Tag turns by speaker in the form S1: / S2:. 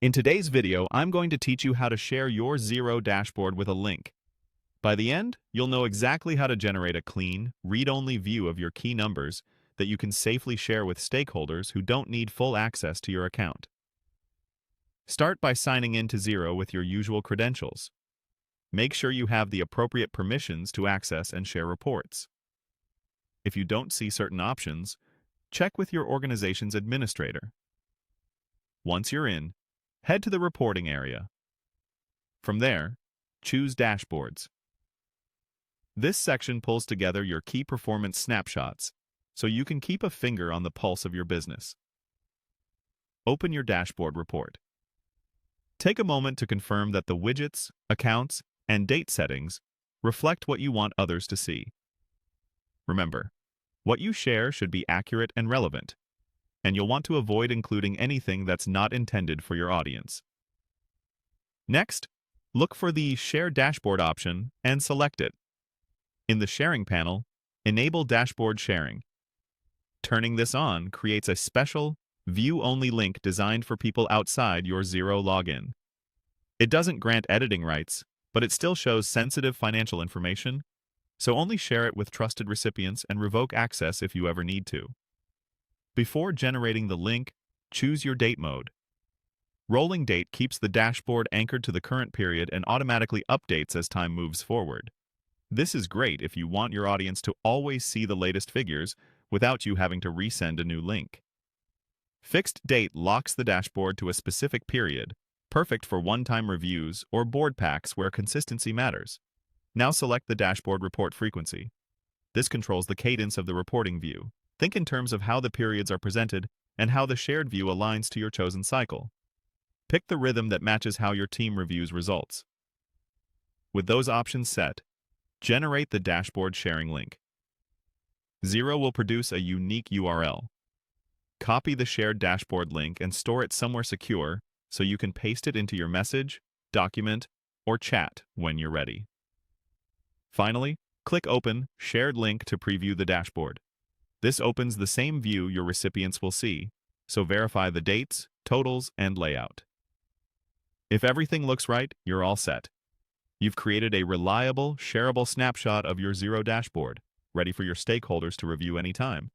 S1: In today's video, I'm going to teach you how to share your Xero dashboard with a link. By the end, you'll know exactly how to generate a clean, read-only view of your key numbers that you can safely share with stakeholders who don't need full access to your account. Start by signing in to Xero with your usual credentials. Make sure you have the appropriate permissions to access and share reports. If you don't see certain options, check with your organization's administrator. Once you're in, head to the reporting area. From there, choose Dashboards. This section pulls together your key performance snapshots, so you can keep a finger on the pulse of your business. Open your dashboard report. Take a moment to confirm that the widgets, accounts, and date settings reflect what you want others to see. Remember, what you share should be accurate and relevant, and you'll want to avoid including anything that's not intended for your audience. Next, look for the Share Dashboard option and select it. In the Sharing panel, enable Dashboard Sharing. Turning this on creates a special, view-only link designed for people outside your Xero login. It doesn't grant editing rights, but it still shows sensitive financial information, so only share it with trusted recipients and revoke access if you ever need to. Before generating the link, choose your date mode. Rolling date keeps the dashboard anchored to the current period and automatically updates as time moves forward. This is great if you want your audience to always see the latest figures without you having to resend a new link. Fixed date locks the dashboard to a specific period, perfect for one-time reviews or board packs where consistency matters. Now select the dashboard report frequency. This controls the cadence of the reporting view. Think in terms of how the periods are presented and how the shared view aligns to your chosen cycle. Pick the rhythm that matches how your team reviews results. With those options set, generate the dashboard sharing link. Xero will produce a unique URL. Copy the shared dashboard link and store it somewhere secure so you can paste it into your message, document, or chat when you're ready. Finally, click Open Shared Link to preview the dashboard. This opens the same view your recipients will see, so verify the dates, totals, and layout. If everything looks right, you're all set. You've created a reliable, shareable snapshot of your Xero dashboard, ready for your stakeholders to review anytime.